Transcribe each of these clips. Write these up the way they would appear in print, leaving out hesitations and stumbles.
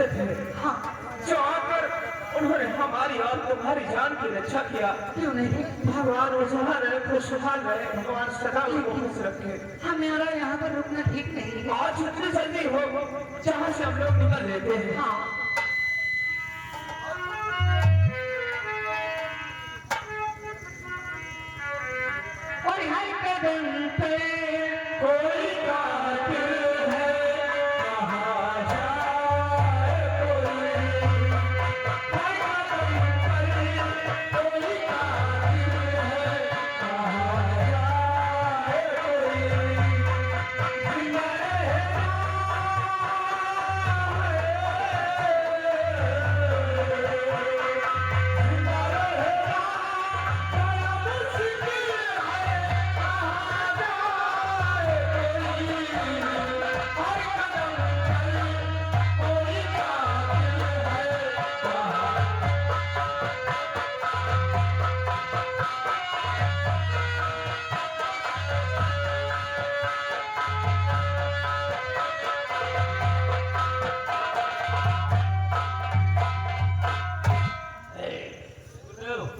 रहते थे। हाँ, जो आकर उन्होंने हमारी और तुम्हारी जान की रक्षा किया। क्यों नहीं? भगवान वो जहाँ रहे खुशहाल रहे, भगवान सदा उनको खुश रखे। हमारा यहाँ पर रुकना ठीक नहीं है। आज जितनी जल्दी हो जहाँ से हम लोग निकल लेते हैं। हाँ, और हर कदम पे कोई कातिल है, कहाँ जाए कोई, हर कदम पर कोई कातिल है, कहाँ जाए कोई, जिंदा रहना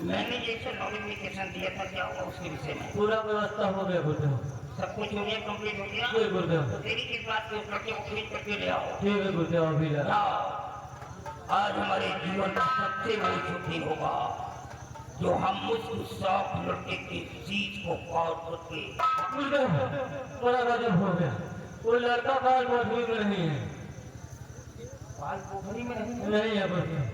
मैंने जैसे नोटिफिकेशन दिया था क्या हुआ उसके विषय में? पूरा व्यवस्था हो गया बोलते हो। सब कुछ हो गया, कंप्लीट हो गया। कोई बोलते हो तो तेरी किस बात के ऊपर के खरीद करके ले आओ। ठीक है बोलते हो अभी ला। आज हमारे जीवन का सबसे बड़ी छुट्टी होगा जो हम उस शौक लड़के की चीज को पार करके बोलते हो बड़ा गजब हो गया। वो लड़का बाल मौजूद में नहीं है। बाल पोखरी में नहीं नहीं है बोलते हो।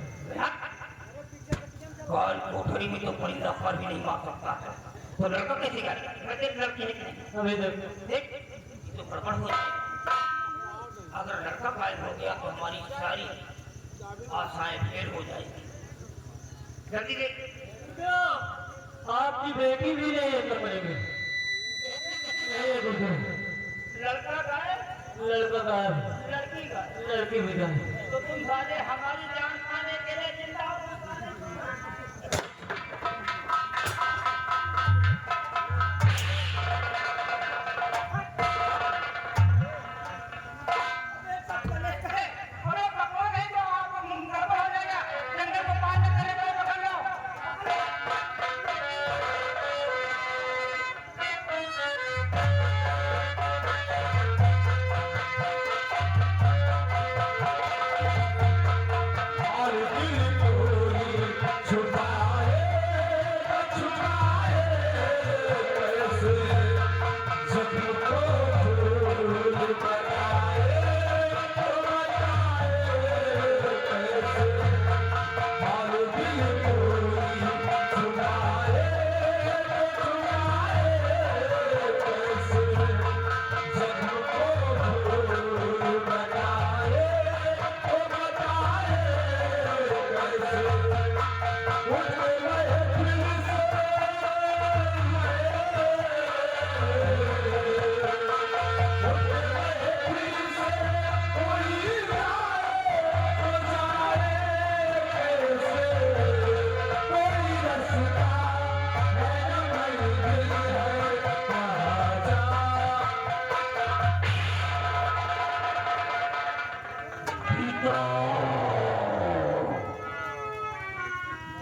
बाल पोखरी में तो परिंदा पर भी नहीं मार सकता है, तो लड़का कैसे करेगा? लड़की है कि नहीं? अभी तक देख ये तो गड़बड़ हो जाएगी। अगर लड़का गायब हो गया तो हमारी सारी आशाएं फेल हो जाएगी। जल्दी देख। आपकी बेटी भी नहीं है कमरे में। नहीं है बोलते हो। लड़का गायब, लड़का गायब, लड़की गायब। लड़की भी गायब। तो तुम सारे हमारी जान पाने के लिए जिंदा हो।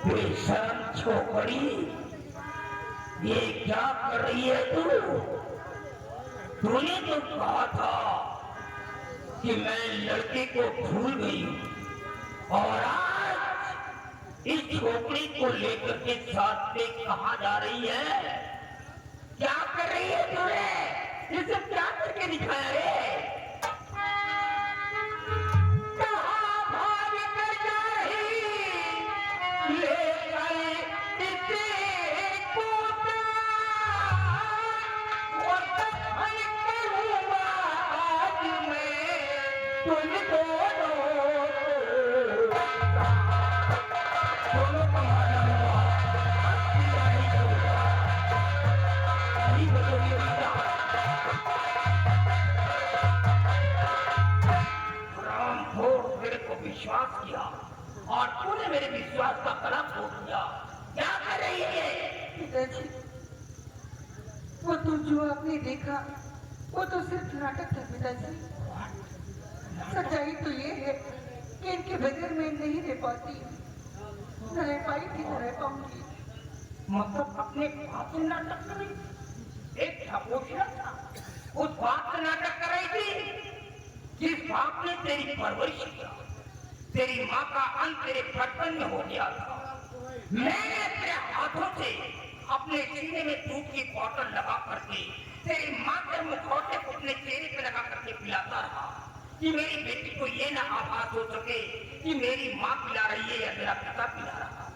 बेशर्म छोकरी, ये क्या कर रही है तू? तूने तो कहा था कि मैं लड़के को भूल गई और आज इस छोकरी को लेकर के साथ में कहाँ जा रही है? क्या कर रही है तूने? ये सब क्या करके दिखाया रे? विश्वास किया और तूने मेरे विश्वास का कड़ा तोड़ दिया। क्या कर रही है? पिताजी, वो तो जो आपने देखा वो तो सिर्फ नाटक था पिताजी। सच्चाई तो ये है कि इनके बगैर मैं नहीं रह पाती, न रह पाई थी, न रह पाऊंगी। मतलब अपने बाप से नाटक कर रही थी? एक ठपोशा था, उस बाप से नाटक कर रही थी जिस बाप ने तेरी परवरिश किया। तेरी माँ का अंत तेरे बचपन में हो गया था। मैंने अपने हाथों से अपने सीने में दूध की बोतल लगा करके तेरी माँ के मुखौटे को अपने चेहरे पे लगा करके पिलाता रहा कि मेरी बेटी को ये ना आभास हो सके कि मेरी माँ पिला रही है या मेरा पिता पिला रहा है।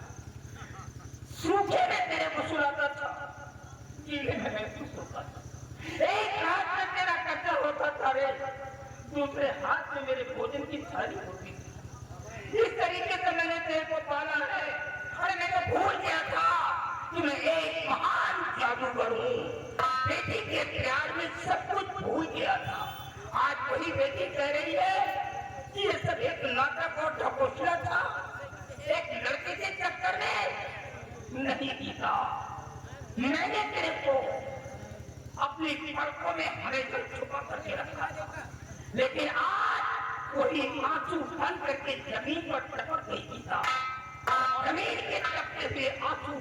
सूखे में तेरे को सुलाता था, गीले में महसूस होता था। एक हाथ में तेरा कच्चा होता था रे, दूसरे हाथ में मेरे भोजन की थाली होती थी। इस तरीके से मैंने तेरे को पाला है। अरे मैं तो भूल गया था कि मैं एक महान जादूगर हूँ। बेटी के प्यार में सब कुछ भूल गया था। आज वही बेटी कह रही है कि ये सब एक नाटक और ढकोसला था, एक लड़के के चक्कर में नहीं जीता। मैंने तेरे को अपनी पलकों में हमेशा छुपा करके रखा था, लेकिन आज वही आंसू बन करके जमीन पर टपक गई था। जमीन के टपके से आंसू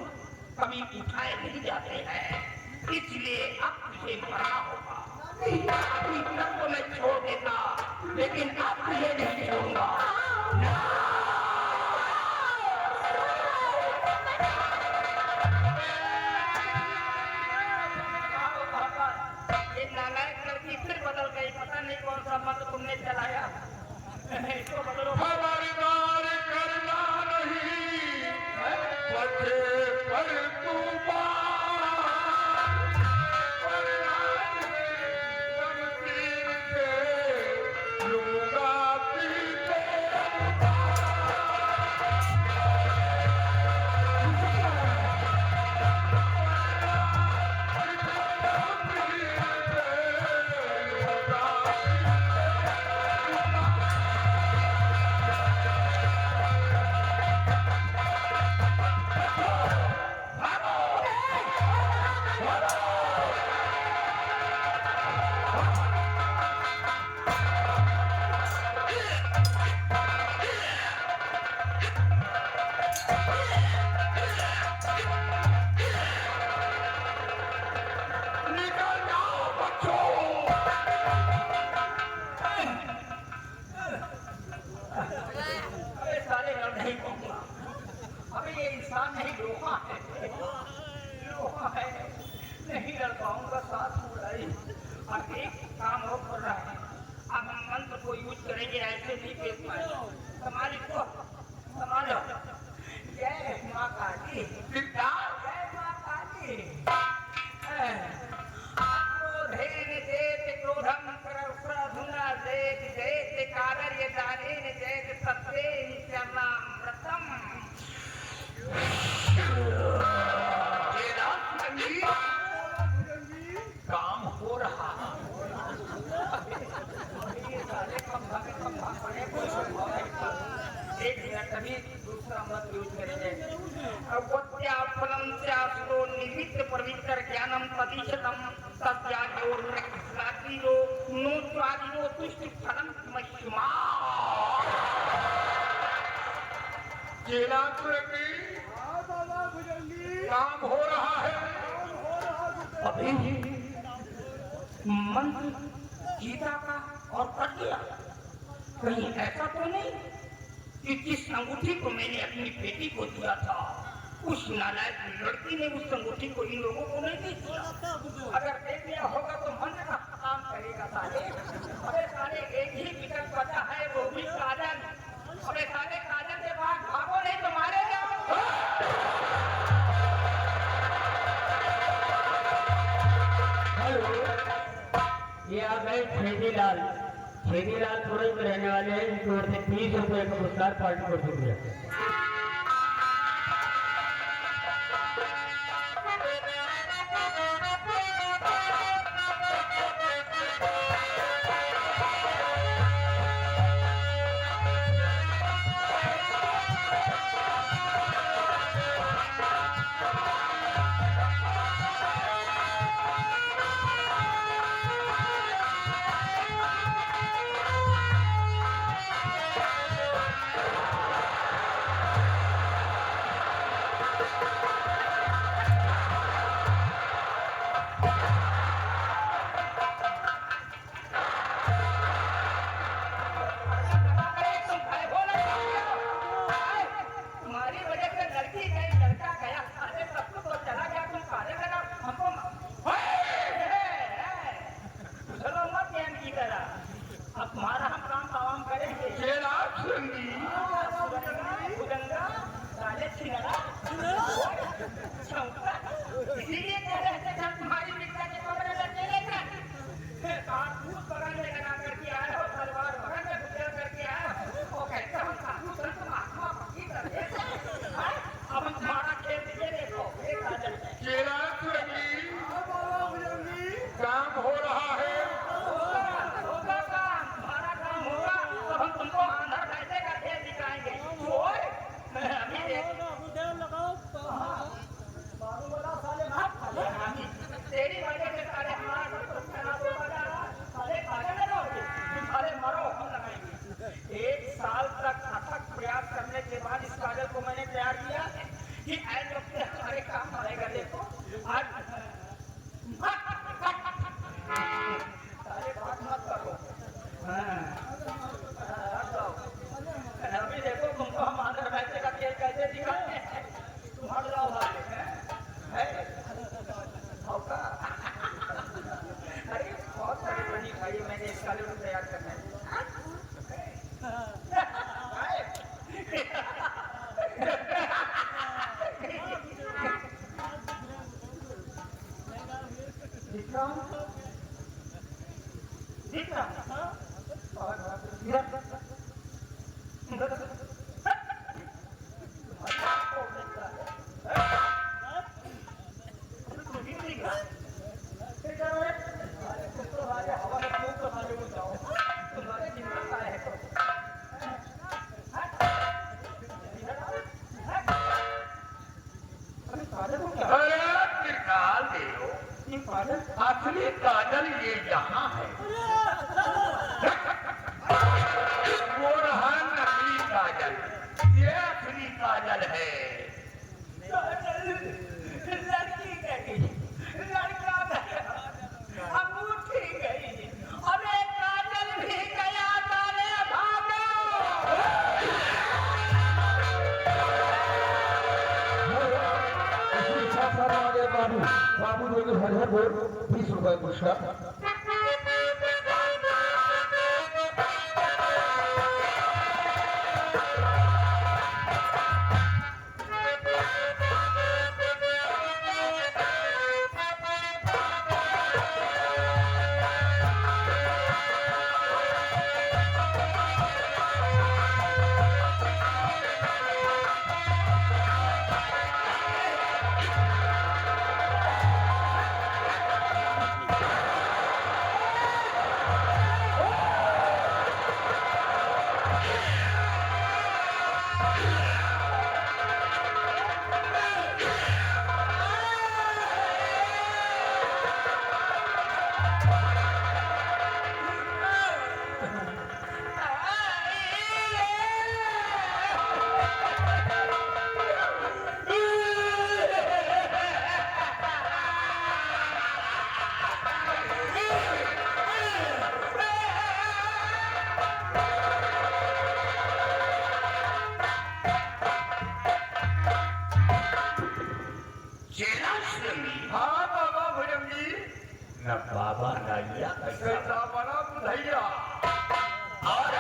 कभी उठाए नहीं जाते हैं, इसलिए अब तुझे मरना होगा। अभी तक तो मैं छोड़ देता, लेकिन अब तुझे नहीं छोड़ूंगा। ये नालायक लड़की फिर बदल गई, पता नहीं कौन सा मत तुमने चलाया। इसको बदलो। खबरदार करना नहीं, बच्चे पर तू काम हो रहा एक मिनट अभी दूसरा मत यूज करेंगे। फलम शास्त्रो निमित्त पवित्र ज्ञानम तदीशतम तद्याजो रक्षातीरो नो स्वादिनो तुष्ट फलम मश्मा। काम हो रहा है। अभी मंत्र गीता का और पढ़ गया। कहीं ऐसा तो नहीं कि जिस अंगूठी को मैंने अपनी बेटी को दिया था उस नालायक लड़की ने उस अंगूठी को इन लोगों को नहीं दे दिया। अगर दे दिया होगा तो मंत्र का काम करेगा साले। अबे साले एक ही विकल्प बचा है, वो भी काजल। अबे साले काजल के बाद भागो नहीं तो मारे जाओ। ये आ गए छेदीलाल। छेदीलाल सूरज में रहने वाले हैं, इनकी ओर से 30 रुपए का पुरस्कार पार्टी को शुक्रिया। इसीलिए कह रहे थे जब तुम्हारी मित्र के कमरे में चले गए कारतूस बगल में लगा करके आए हो, तलवार बगल में गुजर करके आए हो, वो कहते हम साधु संत महात्मा फकीर रहे थे। अब हम तुम्हारा खेल ये देखो, ये काजल है। चिराग जी, काम हो रहा है। होगा काम, तुम्हारा काम होगा, तब हम तुमको आंधर बैठे का खेल दिखाएंगे। ओए, अभी देख तेरी वजह से सारे हमारा सब कुछ खराब होता जा रहा है। सारे पागल है लोग, तुम सारे मरो, हम लगाएंगे। 1 साल तक अथक प्रयास करने के बाद इस काजल को मैंने तैयार किया कि ऐसे वक्त हमारे काम आएगा। देखो आज सारे बात मत करो। अभी देखो तुमको हम आंध्र बैठे का खेल कैसे दिखाते हैं। तुम हट जाओ भाई, अरे बहुत सारी बनी भाई मैंने इस काले को तैयार करना है। असली काजल ये यहाँ है, वो रहा नकली काजल, ये असली काजल है। लड़की गई, लड़का गया, अंगूठी गई, अबे काजल भी गया, सारे भागो। बाबू बाबू जो हर 20 रुपए पुरस्कार। न बाबा नैया कैसा बड़ा बुधैया। और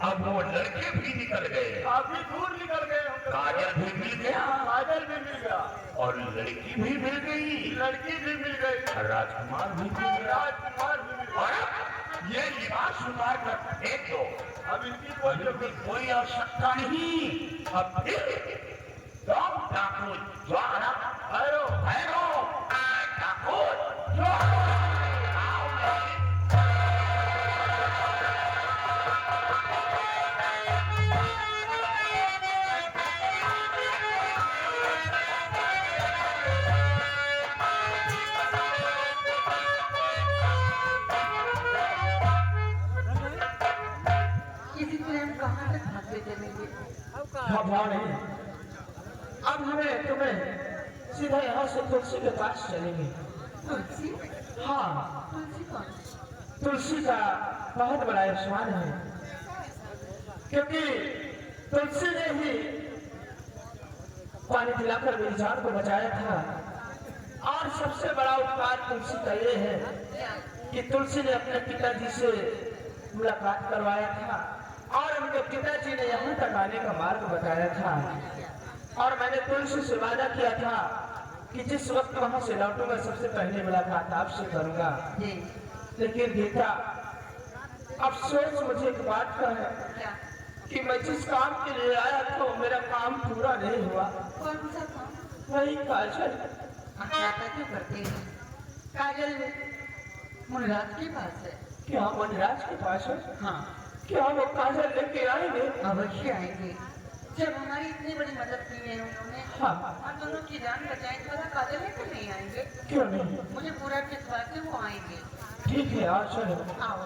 अब वो लड़के भी निकल गए, काफी दूर निकल गए हम। काजल भी मिल गया, काजल भी मिल गया, और लड़की भी मिल गई, लड़की भी मिल गई, राजकुमार भी मिल गया, राजकुमार भी मिल गया। और ये लिबास उतार कर फेंक दो, अब इनकी कोई आवश्यकता नहीं। अब फिर तुम डाकू ज्वाला भैरो भैरो डाकू ज्वाला आओ नहीं। किसी तरह हम कहाँ तक भागते चलेंगे? घबराओ नहीं, अब हमें तुम्हें सीधा यहाँ से तुलसी के पास चलेंगे। तुलसी? हाँ, तुलसी कौन? तुलसी का बहुत बड़ा आयुष्मान है, क्योंकि तुलसी ने ही पानी पिलाकर मेरी जान को बचाया था। और सबसे बड़ा उपकार तुलसी का ये है कि तुलसी ने अपने पिताजी से मुलाकात करवाया था और उनके पिताजी ने यहाँ तक आने का मार्ग बताया था। और मैंने तुलसी से वादा किया था कि जिस वक्त वहां से लौटूंगा सबसे पहले मुलाकात आपसे करूंगा। जी लेकिन गीता, अफसोस मुझे एक बात का है क्या कि मैं जिस काम के लिए आया था वो मेरा काम पूरा नहीं हुआ। कौन सा काम वही काजल। आप ऐसा क्यों करते हैं? काजल मुनराज के पास है। क्या वनराज के पास है? हाँ क्या वो काजल लेके आएंगे? अवश्य आएंगे। जब हमारी इतनी बड़ी मदद की है उन्होंने, हाँ। हम दोनों की जान बचाई तो वह काजल लेकर नहीं आएंगे। क्यों नहीं? मुझे पूरा विश्वास है वो आएंगे। ठीक है, आओ चलो। आओ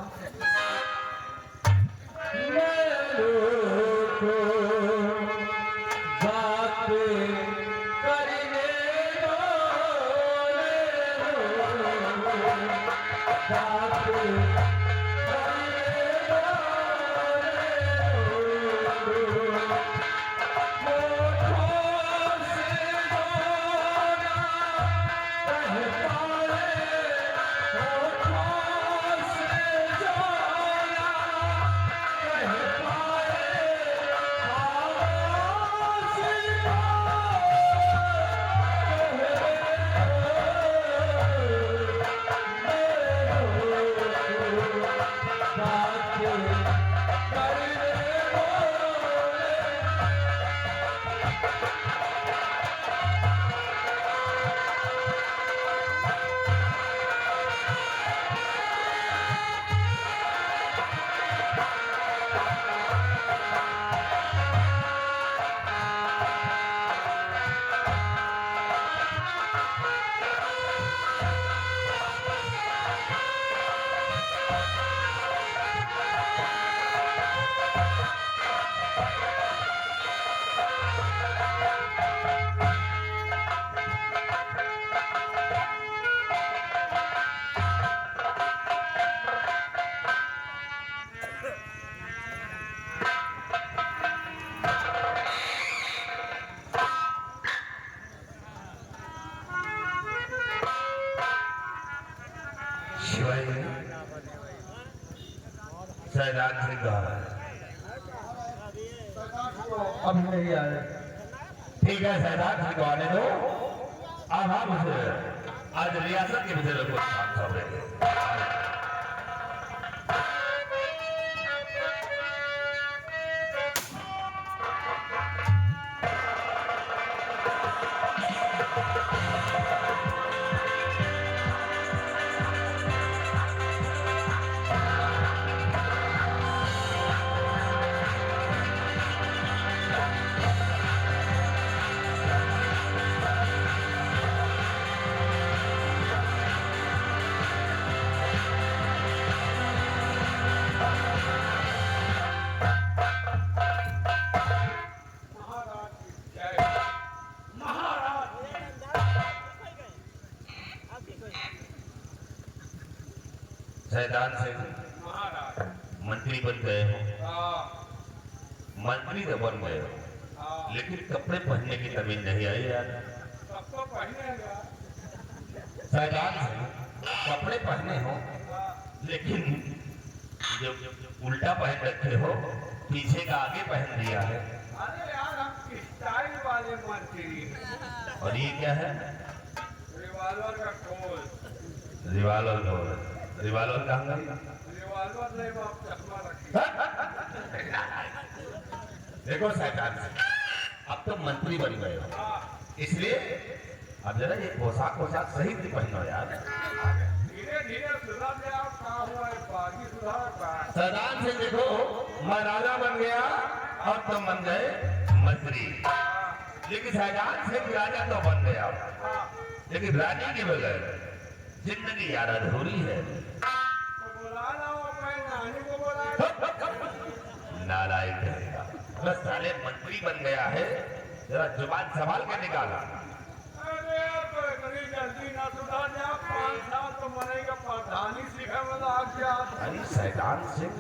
सैदान से कहा अब नहीं आए। ठीक है, सैदान से आने दो। अब हम उसे आज रियासत के विषय में कुछ बात कर रहे हैं। सैदान से मंत्री बन गए हो, मंत्री तो बन गए हो, लेकिन कपड़े पहनने की तमीज नहीं आई यार। सैदान से कपड़े पहने हो, लेकिन जो उल्टा पहन रखे हो, पीछे का आगे पहन दिया है। अरे यार हम स्टाइल वाले मंत्री। और ये क्या है? रिवाल्वर का खोल। रिवाल्वर रिवाल्वर कहाँ गई? रिवाल्वर नहीं, बाप चश्मा रखी। देखो सैदान से, अब तो मंत्री बन गए हो, इसलिए अब जरा ये पोशाक सही से पहनो यार। धीरे धीरे सुधार ले, आप कहाँ हुआ है बागी सुधार। सैदान से देखो, मैं राजा बन गया और तुम बन गए मंत्री। लेकिन सैदान से राजा तो बन गया, लेकिन राजा के बगैर जिंदगी यार अधूरी है। नारायण कहेगा, बस साले मंत्री बन गया है, जरा जुबान संभाल के निकाला। अरे तो इतनी जल्दी ना सुधार जा, 5 साल तो मरेगा, प्रधानी सीखे वाला आ गया। अरे सैदान सिंह,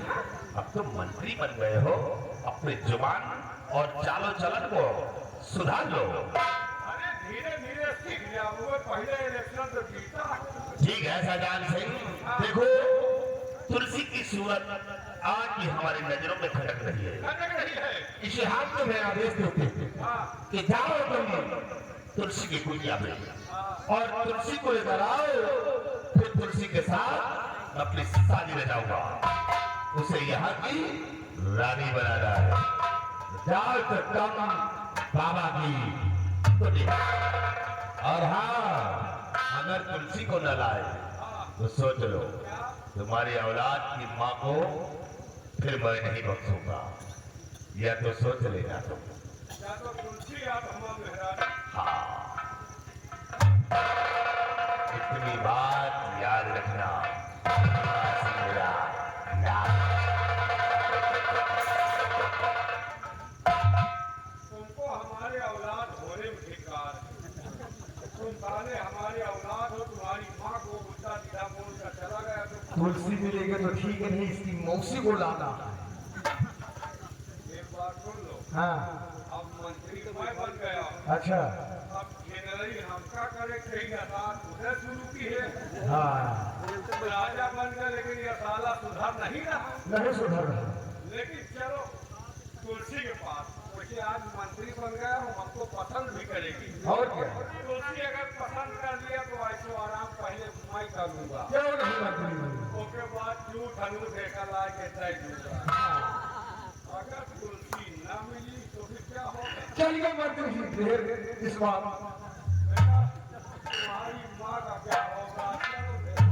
अब तुम मंत्री बन गए हो, अपने जुबान और चालो चलन को सुधार लो। अरे धीरे धीरे सीख गया, वो पहले इलेक्शन तो जीता। ठीक है सैदान सिंह, देखो तुलसी की सूरत आज भी हमारी नजरों में खटक रही है। खटक रही है। इसे हाथ में आदेश देते हैं हाँ कि जाओ तुम तुलसी की कुटिया में और तुलसी को लेकर आओ, फिर तुलसी के साथ अपनी शादी में जाऊंगा। उसे यहाँ की रानी बनाना है। जाओ तो टॉम बाबा की तो नहीं। और हाँ, अगर तुलसी को न लाए तो सोच लो तुम्हारी औलाद की माँ को फिर मैं नहीं बख्शूंगा। या तो सोच लेना तुम। या तो तुलसी या धमा मेहरा। हाँ, इतनी बात याद रखना। मेरा याद। तुमको हमारे औलाद होने में धिक्कार है। तुम साले हमारे औलाद हो, तुम्हारी माँ को उल्टा सीधा बोलकर चला गया तो तुलसी मिलेगी तो ठीक है, नहीं इसकी मौसी को लाना। एक बात सुन लो। हाँ अब मंत्री तो मैं बन गया हूँ। अच्छा। अब जनरली हमका करे कहीं असाद उधर शुरू की है। हाँ राजा बन गया लेकिन यह साला सुधार नहीं रहा। नहीं सुधर रहा। लेकिन चलो तुलसी के पास, क्योंकि आज मंत्री बन गया हूँ, हमको पसंद भी करेगी। और क्या? तुलसी अगर पसंद कर लिया तो ऐसो आराम पहले मैं करूँगा। क्यों नहीं मंत्री बनी? उसके बाद जू धनु देखा ला के तय दूंगा। अगर तुलसी न मिली तो फिर क्या होगा? चलिए मंत्री जी फिर इस बार बेटा तुम्हारी माँ का क्या होगा? चलो देखो।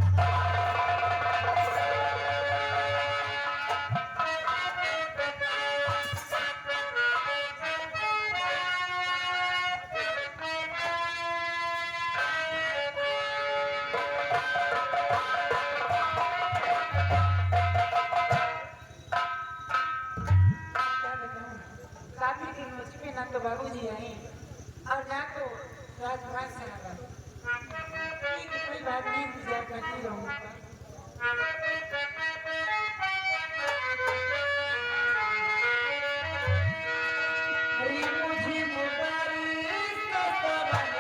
काफी दिन हो चुके ना तो बाबूजी आए और ना तो राजभवन से आया। ठीक है, कोई बात नहीं, इंतजार करती रहूंगा। अरे मुझे मुबारक का बनवा,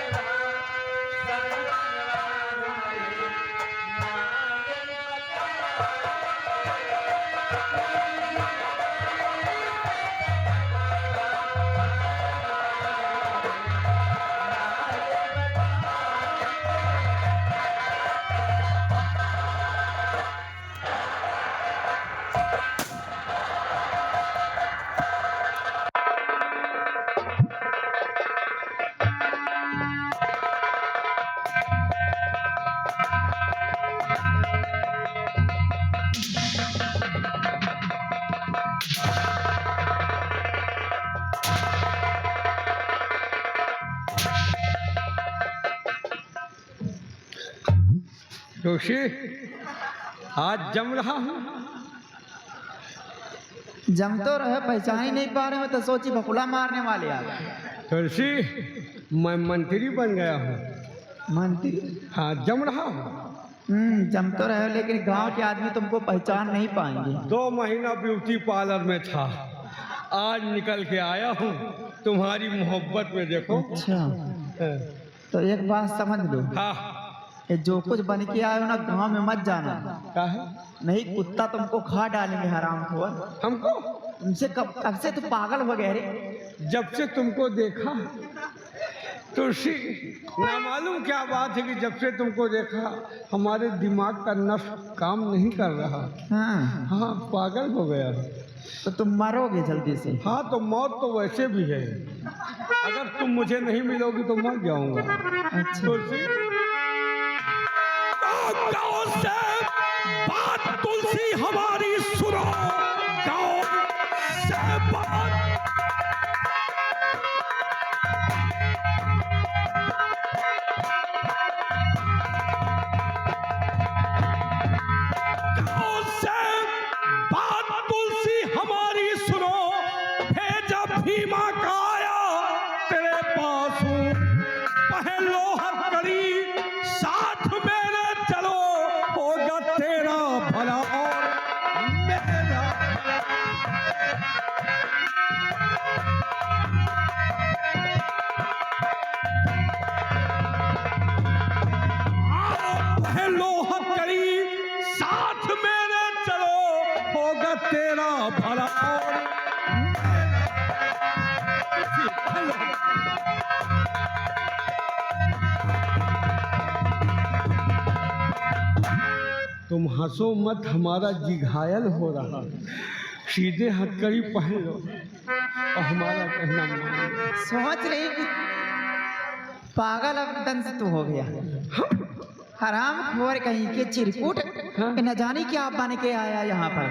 जोशी आज जम रहा हूँ। जम तो रहे, पहचान ही नहीं पा रहे हो तो सोची बकुला मारने वाले आ गए। तुलसी मैं मंत्री बन गया हूँ। मंत्री? हाँ जम रहा हूँ। जम तो रहे, लेकिन गांव के आदमी तुमको पहचान नहीं पाएंगे। 2 महीना ब्यूटी पार्लर में था, आज निकल के आया हूँ तुम्हारी मोहब्बत में। देखो अच्छा, तो एक बात समझ लो, हाँ कि जो कुछ बन के आए हो ना, गांव में मत जाना। क्या है? नहीं, कुत्ता तुमको खा डालेंगे हराम खोर। हमको तुमसे कब से तो पागल हो गए रे। जब से तुमको देखा तुलसी, ना मालूम क्या बात है कि जब से तुमको देखा हमारे दिमाग का नस काम नहीं कर रहा। हाँ, हाँ पागल हो गया। तो तुम मरोगे जल्दी से। हाँ तो मौत तो वैसे भी है, अगर तुम मुझे नहीं मिलोगी तो मर जाऊंगा। अच्छा, तुलसी गाँव से बात तुलसी हमारी सुनो। गाँव से बात गाँव से बात तुलसी हमारी सुनो। भेजा भीमा का आया तेरे पास हूँ, पहलो हथकड़ी साथ मेरे चलो, होगा तेरा भला और मेरा भला। आओ पहलो हथकड़ी साथ मेरे चलो, होगा तेरा भला और मेरा। पहलो हंसो मत, हमारा जी घायल हो रहा। सीधे हथकड़ी पहन लो और हमारा कहना मान लो। सोच रही कि पागल अब से तू हो गया। हराम खोर कहीं के चिरकुट, न जाने क्या बन के आया यहाँ पर।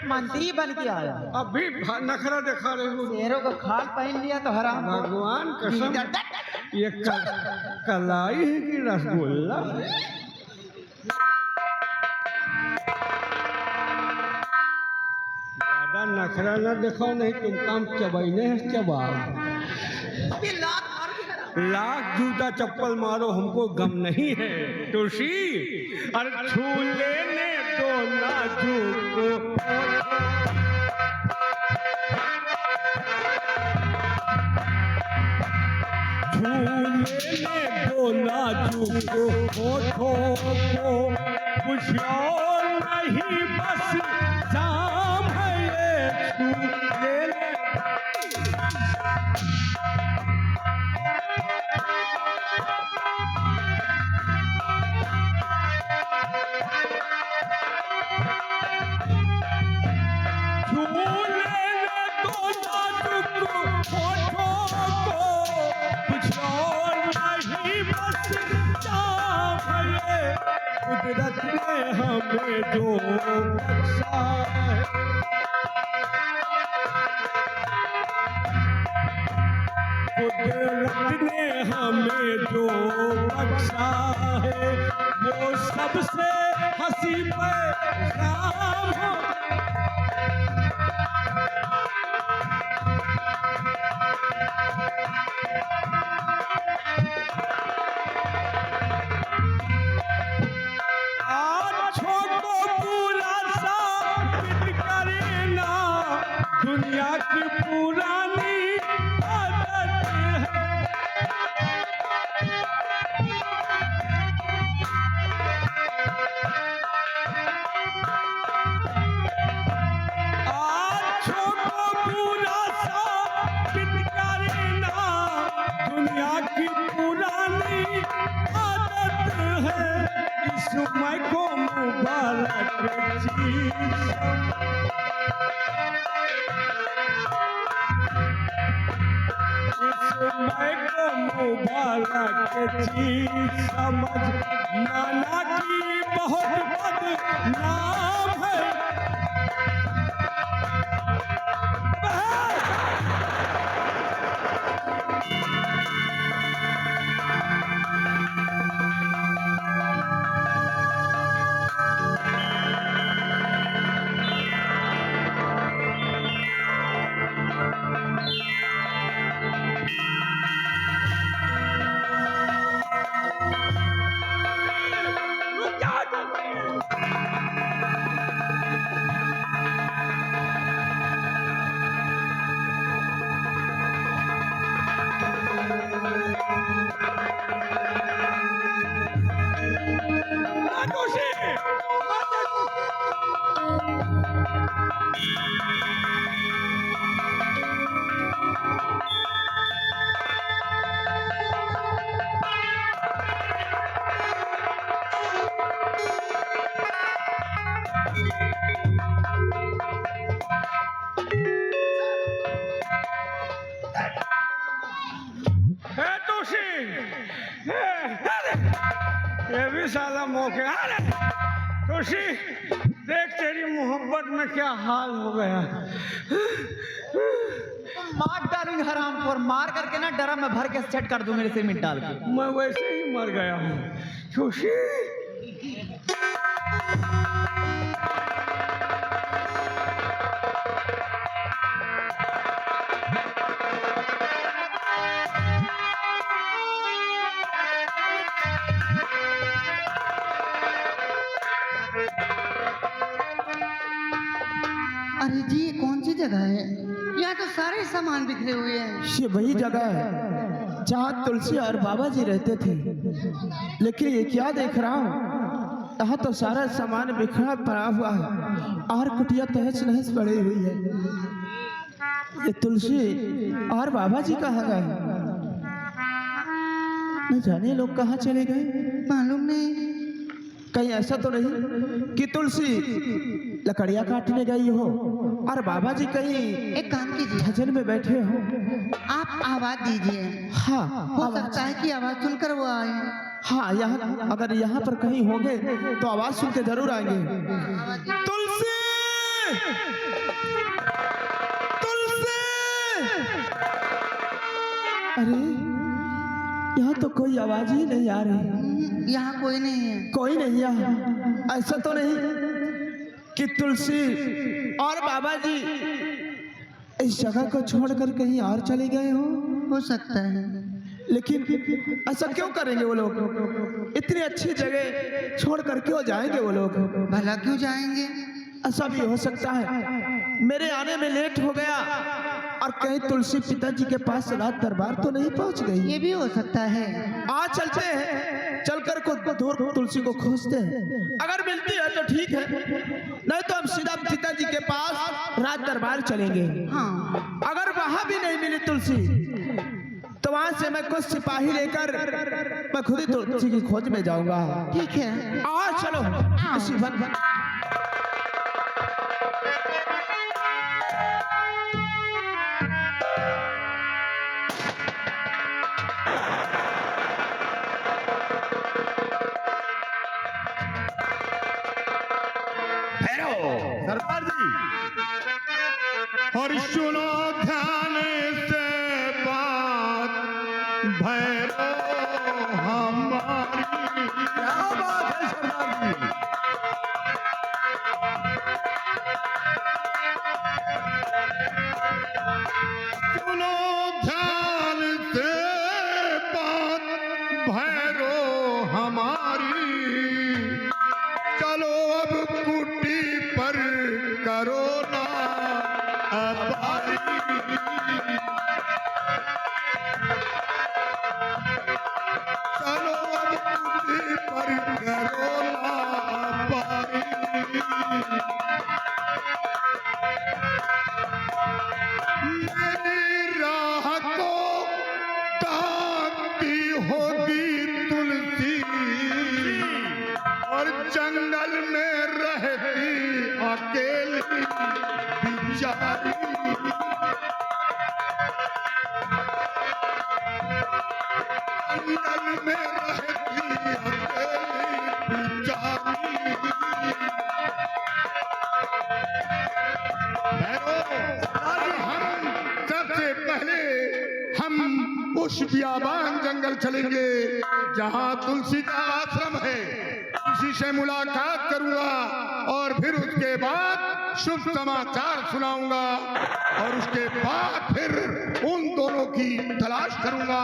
मंत्री बन के आया। अभी नखरा दिखा रहे हो। शेरों को खाल पहन लिया तो हराम। भगवान कसम, ये कलाई है कि रसगुल्ला? ज्यादा नखरा न दिखाओ, नहीं तुम काम चबाइने है चबाओ। लाख जूता चप्पल मारो, हमको गम नहीं है तुलसी। अरे छू लेने दो नाजुक को, छू लेने दो नाजुक होठों को, कुछ और नहीं बस जाम है ये, छू लेने। कुदरत ने हमें जो बख्शा है, कुदरत ने हमें जो बख्शा है, वो सबसे हंसी पैगाम हो। दुनिया की पुरानी आदत है, आँखों को पूरा साबित करना दुनिया की पुरानी आदत है। इस समय को मुबारक चीज़, मैं को मुबारक चीज समझ, नाना की बहुत बदनाम है। ये भी साला मौके। खुशी देख तेरी मोहब्बत में क्या हाल हो गया। मार डालूंगी हराम खोर, मार करके ना डरा में भर के सेट कर दूं मेरे सिर में डाल के। मैं वैसे ही मर गया हूँ खुशी। अरे जी ये कौन सी जगह है? यहाँ तो सारे सामान बिखरे हुए हैं। ये वही जगह है जहाँ तुलसी और बाबा जी रहते थे, लेकिन ये क्या देख रहा हूँ, यहाँ तो सारा सामान बिखरा पड़ा हुआ है और कुटिया तहस नहस पड़ी हुई है। ये तुलसी और बाबा जी कहाँ गए? न जाने लोग कहाँ चले गए। मालूम नहीं। कहीं ऐसा तो नहीं कि तुलसी लकड़ियाँ काटने गई हो और बाबा जी कहीं एक काम कीजिए, भजन में बैठे हो? आप आवाज दीजिए। हाँ हो सकता है कि आवाज सुनकर वो आए। हाँ, यहाँ अगर यहाँ पर कहीं होंगे तो आवाज सुन के जरूर आएंगे। तुलसी, तुलसी! अरे यहाँ तो कोई आवाज ही नहीं आ रही। यहाँ कोई नहीं है। कोई नहीं यहाँ। ऐसा तो नहीं कि तुलसी और बाबा जी इस जगह को छोड़कर कहीं और चले गए हो सकता है। लेकिन ऐसा क्यों करेंगे वो लोग? इतनी अच्छी जगह छोड़कर क्यों जाएंगे वो लोग? भला क्यों जाएंगे? ऐसा भी हो सकता है मेरे आने में लेट हो गया और कहीं तुलसी पिताजी के पास रात दरबार तो नहीं पहुंच गई। ये भी हो सकता है। आज चलते हैं, चलकर को दूर तुलसी को खोजते हैं। अगर मिलती है तो ठीक है, नहीं तो हम सीधा पिताजी के पास रात दरबार चलेंगे। हाँ। अगर वहां भी नहीं मिली तुलसी तो वहां से मैं कुछ सिपाही लेकर मैं खुद ही तुलसी की खोज में जाऊंगा। ठीक है। आज चलो इसी वक्त। सरदार जी, और सुनो ध्यान से बात, भैरो हमारी। क्या बात है सरदार जी? सुनो ध्यान से बात, भैरो हमारी। चलो अब कुटी पर करो ना अबारी। चलो अब कुटी पर करो ना अबारी। मेरी राह को ताकती होगी तुलसी और जंगल में रहती अकेली बिचारी। जंगल में रहती अकेली बिचारी। हम सबसे पहले हम उस बियाबान जंगल चलेंगे जहाँ तुलसी का आश्रम है। उसी से मुलाकात करूंगा और फिर उसके बाद शुभ समाचार सुनाऊंगा और उसके बाद फिर उन दोनों की तलाश करूंगा।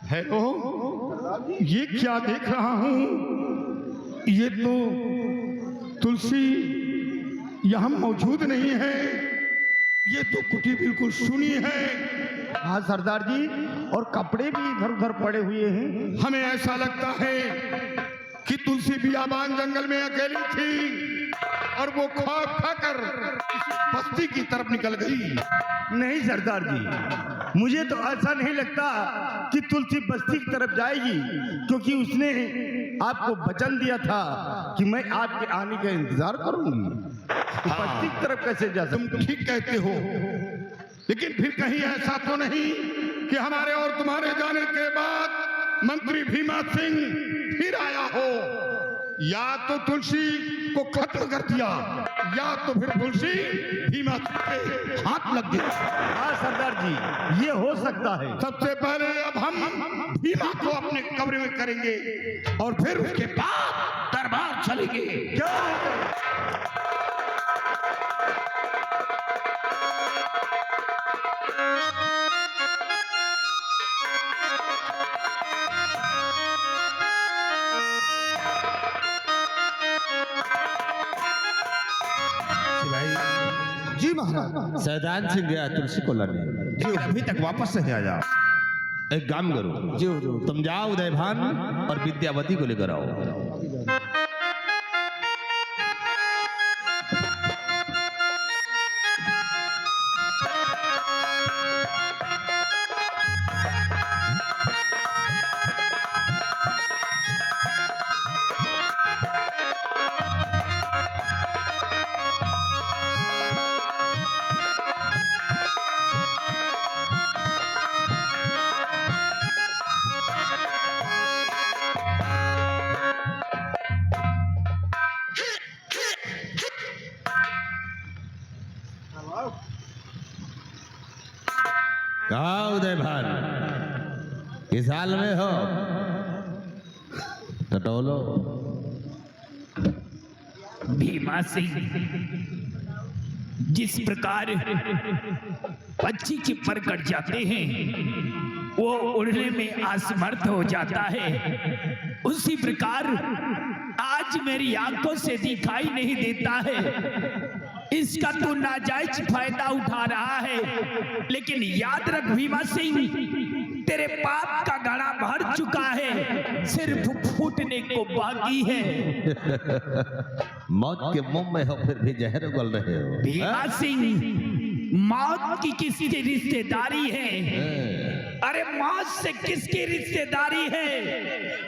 हेलो, ये क्या देख रहा हूँ? ये तो तुलसी यहाँ मौजूद नहीं है। ये तो कुटी बिल्कुल सुनी है। हाँ सरदार जी, और कपड़े भी इधर उधर पड़े हुए हैं। हमें ऐसा लगता है कि तुलसी बियाबान जंगल में अकेली थी और वो खौफ खाकर किसी बस्ती की तरफ निकल गई। नहीं सरदार जी, मुझे तो ऐसा नहीं लगता कि तुलसी बस्ती की तरफ जाएगी, क्योंकि उसने आपको वचन दिया था कि मैं आपके आने का इंतजार करूंगी। तो बस्ती की तरफ कैसे जा तुम सकते? ठीक कहते हो, लेकिन फिर कहीं ऐसा तो नहीं कि हमारे और तुम्हारे जाने के बाद मंत्री भीमा सिंह फिर आया हो। या तो तुलसी को खत्म कर दिया या तो फिर तुलसी भीमा सिंह के हाथ लग गई। हाँ सरदार जी, ये हो सकता है। सबसे पहले अब हम भीमा को अपने कब्र में करेंगे और फिर उसके बाद दरबार चलेंगे। क्या? जी महाराज। सैदान सिंह गया तुलसी को लाने। जी अभी तक वापस नहीं आया। एक काम करो, जो तुम जाओ उदयभान और विद्यावती को लेकर आओ। कहा उदयभान, किस हाल में हो? टटोलो। भीमा सिंह, जिस प्रकार पक्षी के पर कट जाते हैं वो उड़ने में असमर्थ हो जाता है, उसी प्रकार आज मेरी आंखों से दिखाई नहीं देता है। इसका तो नाजायज फायदा उठा रहा है, लेकिन याद रख भीमा सिंह, तेरे पाप का घड़ा भर चुका है, सिर्फ फूटने को बाकी है। मौत के मुंह में हो फिर भी जहर उगल रहे हो। भीमा सिंह, मौत की किसकी रिश्तेदारी है? अरे मौत से किसकी रिश्तेदारी है?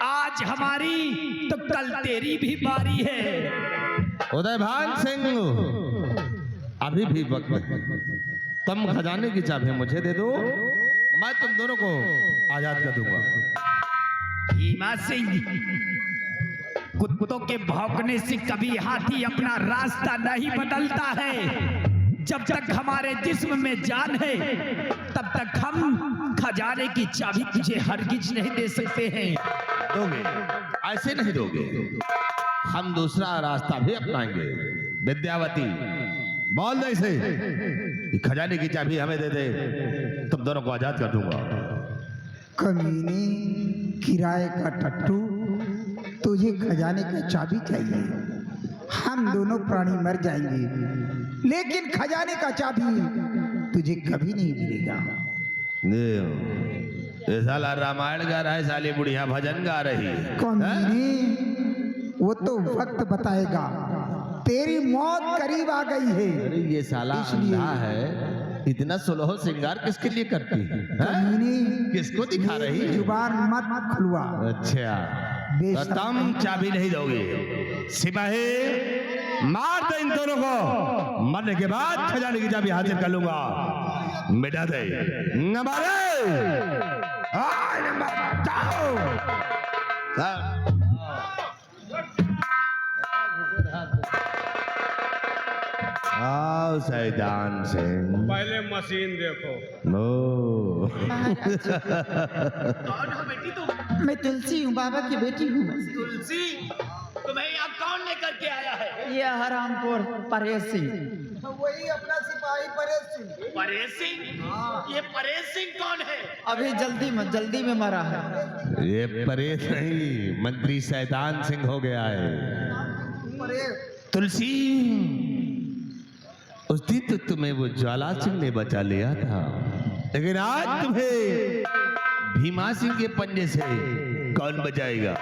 आज हमारी तो कल तेरी भी बारी है। उदयभान सिंह, अभी भी वक्त है। तुम खजाने की चाबी मुझे दे दो, मैं तुम दोनों को आजाद कर दूंगा। भीमा सिंह, कुत्तों के भौंकने से कभी हाथी अपना रास्ता नहीं बदलता है। जब तक हमारे जिस्म में जान है तब तक हम खजाने की चाबी तुझे हरगिज नहीं दे सकते हैं। दोगे? ऐसे नहीं दोगे। हम दूसरा रास्ता भी अपनाएंगे। विद्यावती, बोल दे इसे, खजाने की चाबी हमें दे दे, तुम दोनों को आजाद कर दूंगा। कमीने, किराए का टट्टू, तुझे खजाने का चाबी चाहिए। हम दोनों प्राणी मर जाएंगे, लेकिन खजाने का चाबी तुझे कभी नहीं मिलेगा। ये साला रामायण गा रहा है, साली बुढ़िया भजन गा रही है। कमीने, वो तो वक्त बताएगा। तेरी मौत करीब आ गई है। अरे ये साला अंधा है, इतना सुलह श्रृंगार किसके लिए करती है? किसको दिखा रही है? जुबान मत खुलवा। अच्छा, तो तुम चाबी नहीं दोगे। सिपाही, मार दे इन दोनों को, मरने के बाद खजाने की चाबी हाजिर कर लूंगा। मिटा दे। न मारे, न मारो। आओ शैतान सिंह, पहले मशीन देखो। ओ कौन हो बेटी तुम? मैं तुलसी हूँ, बाबा की बेटी हूँ। तुलसी, तुम्हें यहाँ कौन लेकर के आया है? ये हरामपुर परेश सिंह। वही अपना सिपाही परेश सिंह। परेश सिंह? ये परेश सिंह कौन है? अभी जल्दी में मरा है। ये परेश नहीं, मंत्री शैतान सिंह हो गया है। तुलसी, उस दिन तो तुम्हें वो ज्वाला सिंह ने बचा लिया था, लेकिन आज तुम्हें भीमा सिंह के पंजे से कौन बचाएगा?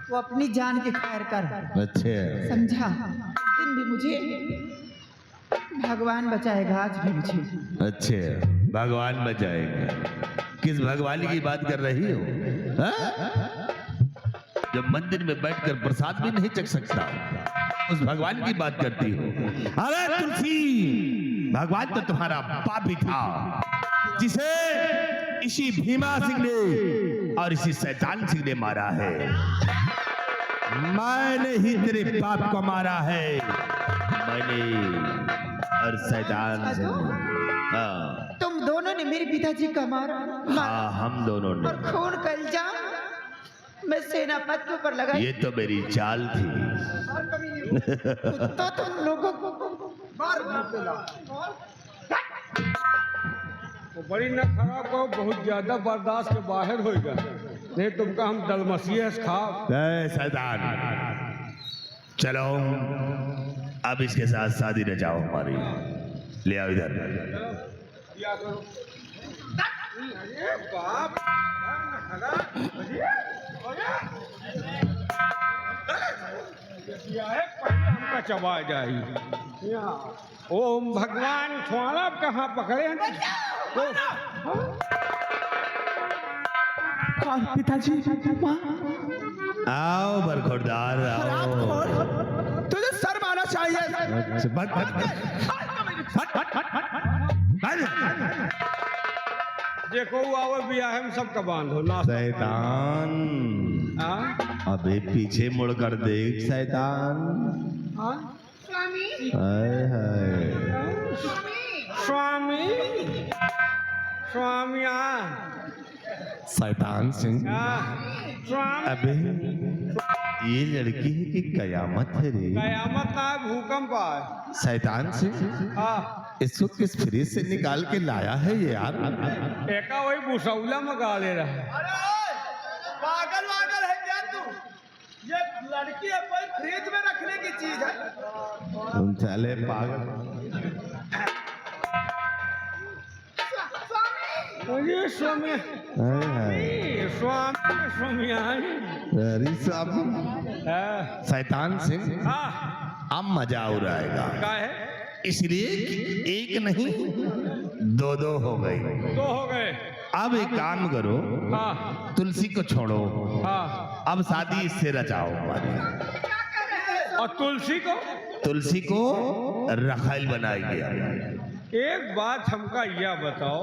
वो अपनी जान की खैर कर। अच्छा, समझा? उस दिन भी मुझे भगवान बचाएगा, आज भी मुझे। अच्छा, भगवान बचाएगा। किस भगवान की बात कर रही हो? जब मंदिर में बैठकर प्रसाद भी नहीं चख सकता, उस भगवान की बात करती हो? अरे तुलसी, भगवान तो तुम्हारा बाप ही था, जिसे इसी भीमा सिंह ने और इसी शैतान सिंह ने मारा है। मैंने ही तेरे बाप को मारा है, मैंने और शैतान सिंह। हाँ, तुम दोनों ने मेरे पिताजी का मारा। हाँ, हम दोनों ने। और खून का इल्जाम मैं सेनापति पर लगा। ये तो मेरी चाल थी। तो तुम लोगों को मार वो बड़ी न खराब हो, बहुत ज्यादा बर्दाश्त के बाहर होगा, नहीं तुमका हम दलमसिया खा। शैतान, चलो अब इसके साथ शादी रचाओ हमारी। ले आओ इधर। अरे बाप पहले हमका चबा जाई। ओम भगवान थोड़ा कहाँ पकड़े हैं? पिताजी आओ बरखुरदार आओ। तुझे सर मारना चाहिए। देखो आवे बियाह में सबका बांधो ना शैतान, अबे पीछे मुड़कर देख शैतान। स्वामी हाय हाय। स्वामी स्वामी शैतान सिंह, स्वामी अबे ये लड़की है कि कयामत है रे? कयामत ना भूकंप आए। शैतान सिंह, हाँ इसको किस फ्रिज से निकाल के लाया है ये यार? एका वही भूसौला में गाले रहा। पागल वागल है क्या तू? ये लड़की है कोई फ्रिज में रखने की चीज है? तुम चले पागल। अरे स्वामी हाय हाय। स्वामी स्वामी आए। अरे साहब शैतान सिंह, हाँ अब मजा उड़ाएगा। क्या है? इसलिए कि एक नहीं दो दो हो गई। दो हो गए। अब एक काम करो, हाँ तुलसी को छोड़ो, हाँ अब शादी इससे रचाओ हमारी। और तुलसी को रखाइल बनाएंगे। एक बात हमका यह बताओ,